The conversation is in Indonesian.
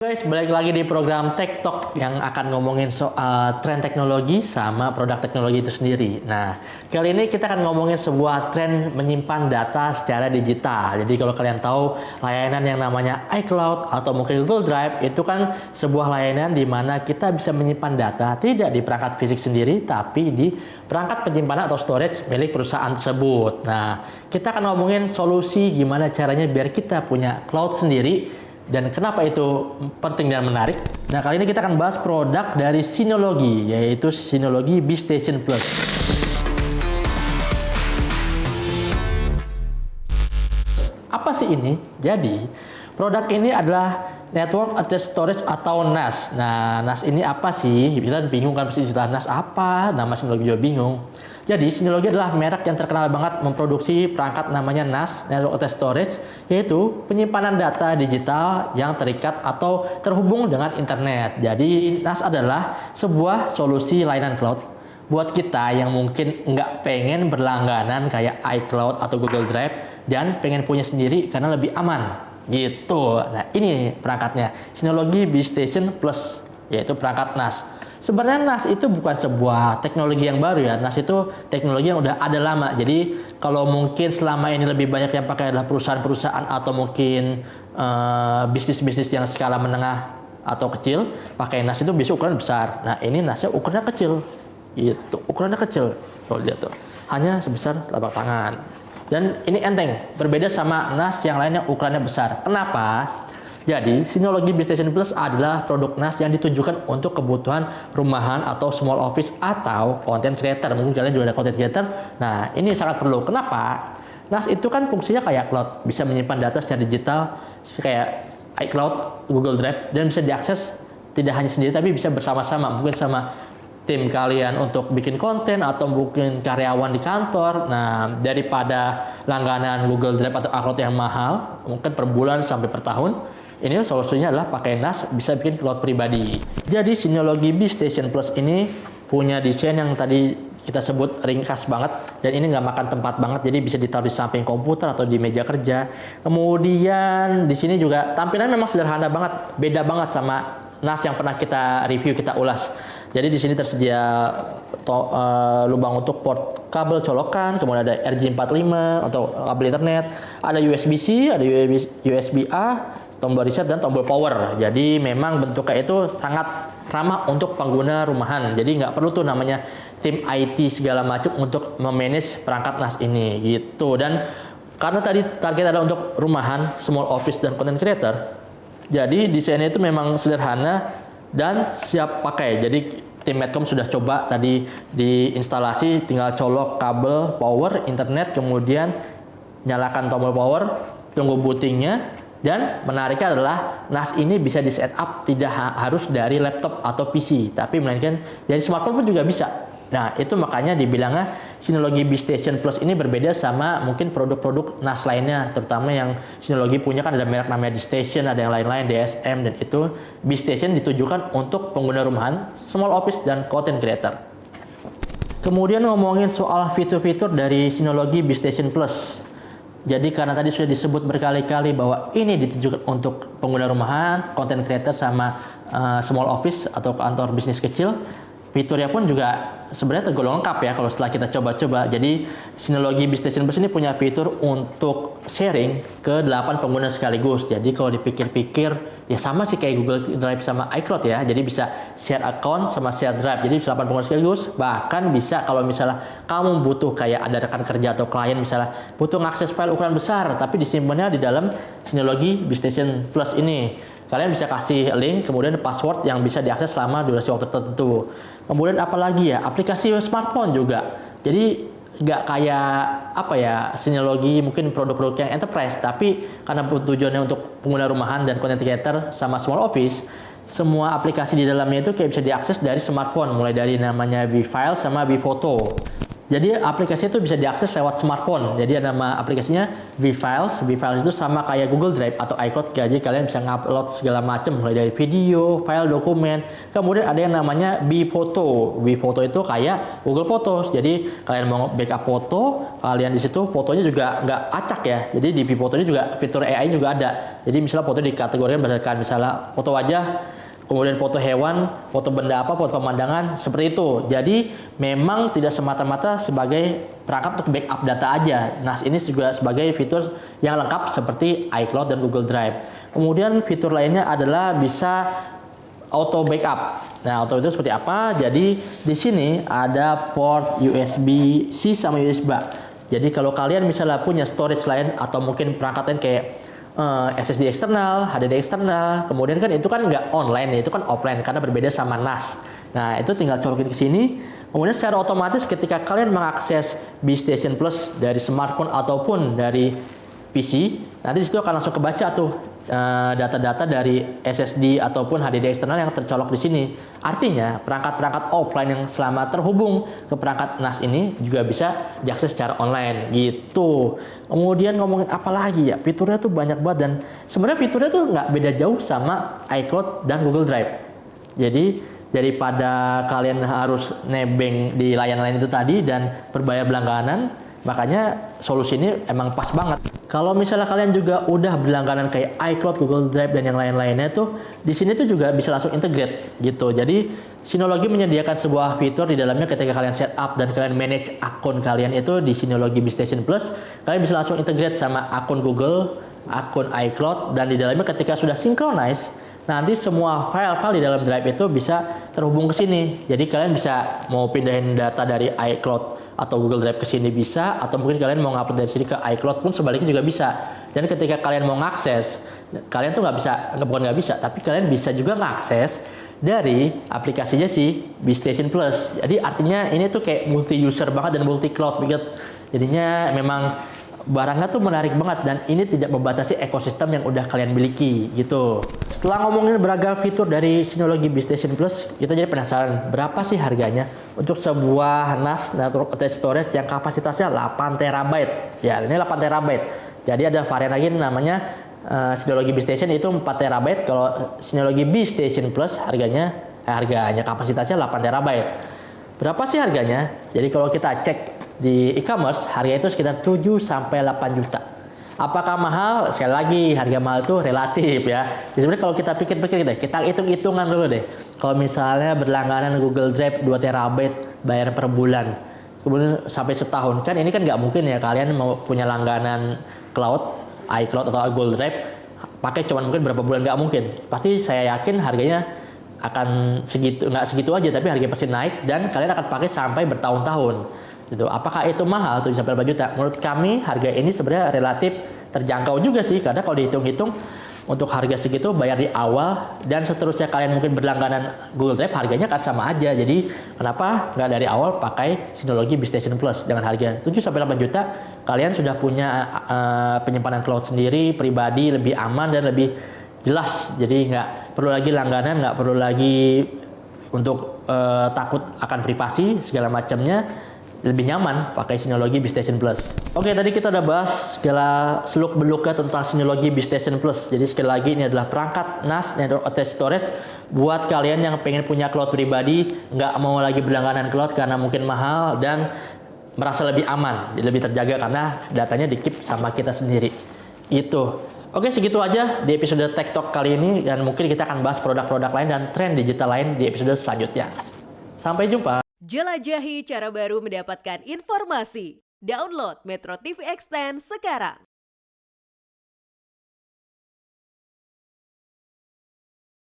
Guys, balik lagi di program Tech Talk yang akan ngomongin soal tren teknologi sama produk teknologi itu sendiri. Nah, kali ini kita akan ngomongin sebuah tren menyimpan data secara digital. Jadi kalau kalian tahu layanan yang namanya iCloud atau mungkin Google Drive, itu kan sebuah layanan di mana kita bisa menyimpan data tidak di perangkat fisik sendiri, tapi di perangkat penyimpanan atau storage milik perusahaan tersebut. Nah, kita akan ngomongin solusi gimana caranya biar kita punya cloud sendiri dan kenapa itu penting dan menarik. Nah, kali ini kita akan bahas produk dari Synology, yaitu Synology B-Station Plus. Apa sih ini? Jadi, produk ini adalah Network Attached Storage atau NAS. Nah, NAS ini apa sih? Kita bingung kan pasti istilah NAS apa? Nama Synology juga bingung. Jadi, Synology adalah merek yang terkenal banget memproduksi perangkat namanya NAS, Network Attached Storage, yaitu penyimpanan data digital yang terikat atau terhubung dengan internet. Jadi, NAS adalah sebuah solusi layanan cloud buat kita yang mungkin nggak pengen berlangganan kayak iCloud atau Google Drive dan pengen punya sendiri karena lebih aman. Gitu. Nah, ini perangkatnya. Synology B-Station Plus, yaitu perangkat NAS. Sebenarnya NAS itu bukan sebuah teknologi yang baru ya. NAS itu teknologi yang udah ada lama. Jadi kalau mungkin selama ini lebih banyak yang pakai adalah perusahaan-perusahaan atau mungkin bisnis-bisnis yang skala menengah atau kecil, pakai NAS itu bisa ukuran besar. Nah, ini NAS-nya ukurannya kecil. Itu ukurannya kecil. Kalau lihat tuh, hanya sebesar telapak tangan. Dan ini enteng, berbeda sama NAS yang lainnya ukurannya besar. Kenapa? Jadi, Synology B-Station Plus adalah produk NAS yang ditujukan untuk kebutuhan rumahan atau small office atau content creator. Mungkin kalian juga ada content creator. Nah, ini sangat perlu. Kenapa? NAS itu kan fungsinya kayak cloud, bisa menyimpan data secara digital kayak iCloud, Google Drive, dan bisa diakses tidak hanya sendiri tapi bisa bersama-sama, mungkin sama tim kalian untuk bikin konten atau mungkin karyawan di kantor. Nah, daripada langganan Google Drive atau iCloud yang mahal, mungkin per bulan sampai per tahun, ini solusinya adalah pakai NAS, bisa bikin cloud pribadi. Jadi Synology B-Station Plus ini punya desain yang tadi kita sebut ringkas banget, dan ini nggak makan tempat banget, jadi bisa ditaruh di samping komputer atau di meja kerja. Kemudian di sini juga tampilan memang sederhana banget, beda banget sama NAS yang pernah kita review, kita ulas. Jadi di sini tersedia lubang untuk port kabel colokan, kemudian ada RJ45 atau kabel internet, ada USB-C, ada USB-A, tombol reset dan tombol power. Jadi memang bentuknya itu sangat ramah untuk pengguna rumahan. Jadi nggak perlu tuh namanya tim IT segala macam untuk memanage perangkat NAS ini gitu. Dan karena tadi target adalah untuk rumahan, small office dan content creator, jadi desainnya itu memang sederhana dan siap pakai. Jadi tim Medcom sudah coba tadi diinstalasi, tinggal colok kabel power internet, kemudian nyalakan tombol power, tunggu bootingnya. Dan menariknya adalah NAS ini bisa di setup tidak harus dari laptop atau PC, tapi melainkan dari smartphone pun juga bisa. Nah, itu makanya dibilangnya Synology B-Station Plus ini berbeda sama mungkin produk-produk NAS lainnya, terutama yang Synology punya kan ada merek namanya D-Station, ada yang lain-lain DSM, dan itu B-Station ditujukan untuk pengguna rumahan, small office, dan content creator. Kemudian ngomongin soal fitur-fitur dari Synology B-Station Plus. Jadi karena tadi sudah disebut berkali-kali bahwa ini ditujukan untuk pengguna rumahan, content creator, sama small office atau kantor bisnis kecil, fiturnya pun juga sebenarnya tergolong lengkap ya kalau setelah kita coba-coba. Jadi Synology B-Station Plus ini punya fitur untuk sharing ke 8 pengguna sekaligus. Jadi kalau dipikir-pikir ya sama sih kayak Google Drive sama iCloud ya. Jadi bisa share account sama share drive. Jadi bisa 8 pengguna sekaligus. Bahkan bisa kalau misalnya kamu butuh kayak ada rekan kerja atau klien misalnya butuh mengakses file ukuran besar tapi disimpannya di dalam Synology B-Station Plus ini. Kalian bisa kasih link, kemudian password yang bisa diakses selama durasi waktu tertentu. Kemudian apalagi ya, aplikasi smartphone juga. Jadi nggak kayak apa ya, Synology mungkin produk-produk yang enterprise, tapi karena tujuannya untuk pengguna rumahan dan content creator sama small office, semua aplikasi di dalamnya itu kayak bisa diakses dari smartphone, mulai dari namanya B-File sama B-Photo. Jadi aplikasi itu bisa diakses lewat smartphone. Jadi ada nama aplikasinya vFiles. vFiles itu sama kayak Google Drive atau iCloud. Jadi kalian bisa ngupload segala macam, mulai dari video, file, dokumen. Kemudian ada yang namanya bPhoto. bPhoto itu kayak Google Photos. Jadi kalian mau backup foto, kalian di situ fotonya juga nggak acak ya. Jadi di bPhoto ini juga fitur AI juga ada. Jadi misalnya foto dikategorikan berdasarkan misalnya foto wajah, kemudian foto hewan, foto benda apa, foto pemandangan, seperti itu. Jadi memang tidak semata-mata sebagai perangkat untuk backup data aja. NAS ini juga sebagai fitur yang lengkap seperti iCloud dan Google Drive. Kemudian fitur lainnya adalah bisa auto backup. Nah, auto itu seperti apa? Jadi di sini ada port USB-C sama USB-A. Jadi kalau kalian misalnya punya storage lain atau mungkin perangkat lain kayak SSD eksternal, HDD eksternal, kemudian kan itu kan nggak online ya, itu kan offline karena berbeda sama NAS. Nah, itu tinggal colokin ke sini. Kemudian secara otomatis ketika kalian mengakses BStation Plus dari smartphone ataupun dari PC, nanti disitu akan langsung kebaca tuh data-data dari SSD ataupun HDD eksternal yang tercolok di sini. Artinya perangkat-perangkat offline yang selama terhubung ke perangkat NAS ini juga bisa diakses secara online gitu. Kemudian ngomongin apa lagi ya, fiturnya tuh banyak banget dan sebenarnya fiturnya tuh nggak beda jauh sama iCloud dan Google Drive. Jadi daripada kalian harus nebeng di layanan itu tadi dan berbayar berlangganan, makanya solusi ini emang pas banget. Kalau misalnya kalian juga udah berlangganan kayak iCloud, Google Drive dan yang lain-lainnya tuh di sini tuh juga bisa langsung integrate gitu. Jadi Synology menyediakan sebuah fitur di dalamnya ketika kalian setup dan kalian manage akun kalian itu di Synology BStation Plus, kalian bisa langsung integrate sama akun Google, akun iCloud, dan di dalamnya ketika sudah synchronize, nanti semua file-file di dalam drive itu bisa terhubung ke sini. Jadi kalian bisa mau pindahin data dari iCloud atau Google Drive ke sini bisa, atau mungkin kalian mau ngupload dari sini ke iCloud pun sebaliknya juga bisa. Dan ketika kalian mau ngakses, kalian tuh bukan nggak bisa, tapi kalian bisa juga ngakses dari aplikasinya si BStation Plus. Jadi artinya ini tuh kayak multi user banget dan multi cloud banget. Jadinya memang barangnya tuh menarik banget dan ini tidak membatasi ekosistem yang udah kalian miliki gitu. Setelah ngomongin beragam fitur dari Synology BStation Plus, kita jadi penasaran berapa sih harganya untuk sebuah NAS Network Attached Storage yang kapasitasnya 8 TB. Ya, ini 8 TB. Jadi ada varian lagi namanya Synology BStation itu 4 TB. Kalau Synology BStation Plus harganya kapasitasnya 8 TB. Berapa sih harganya? Jadi kalau kita cek di e-commerce, harga itu sekitar 7 sampai 8 juta. Apakah mahal? Sekali lagi, harga mahal itu relatif ya. Jadi sebenarnya kalau kita pikir-pikir kita hitung-hitungan dulu deh. Kalau misalnya berlangganan Google Drive 2 TB bayar per bulan, kemudian sampai setahun, kan ini kan nggak mungkin ya kalian mau punya langganan cloud, iCloud atau Google Drive, pakai cuman mungkin berapa bulan, nggak mungkin. Pasti saya yakin harganya akan segitu, nggak segitu aja, tapi harga pasti naik dan kalian akan pakai sampai bertahun-tahun. Gitu. Apakah itu mahal 7 sampai 8 juta? Menurut kami harga ini sebenarnya relatif terjangkau juga sih, karena kalau dihitung-hitung untuk harga segitu bayar di awal dan seterusnya kalian mungkin berlangganan Google Drive, harganya akan sama aja. Jadi kenapa nggak dari awal pakai Synology BStation Plus dengan harga 7 sampai 8 juta? Kalian sudah punya penyimpanan cloud sendiri, pribadi, lebih aman dan lebih jelas. Jadi nggak perlu lagi langganan, nggak perlu lagi untuk takut akan privasi segala macamnya. Lebih nyaman pakai Synology BStation Plus. Oke, tadi kita udah bahas segala seluk-beluknya tentang Synology BStation Plus. Jadi sekali lagi ini adalah perangkat NAS Network Attached Storage buat kalian yang pengen punya cloud pribadi, nggak mau lagi berlangganan cloud karena mungkin mahal dan merasa lebih aman, lebih terjaga karena datanya di-keep sama kita sendiri. Itu. Oke, segitu aja di episode Tech Talk kali ini dan mungkin kita akan bahas produk-produk lain dan tren digital lain di episode selanjutnya. Sampai jumpa. Jelajahi cara baru mendapatkan informasi. Download Metro TV Extend sekarang.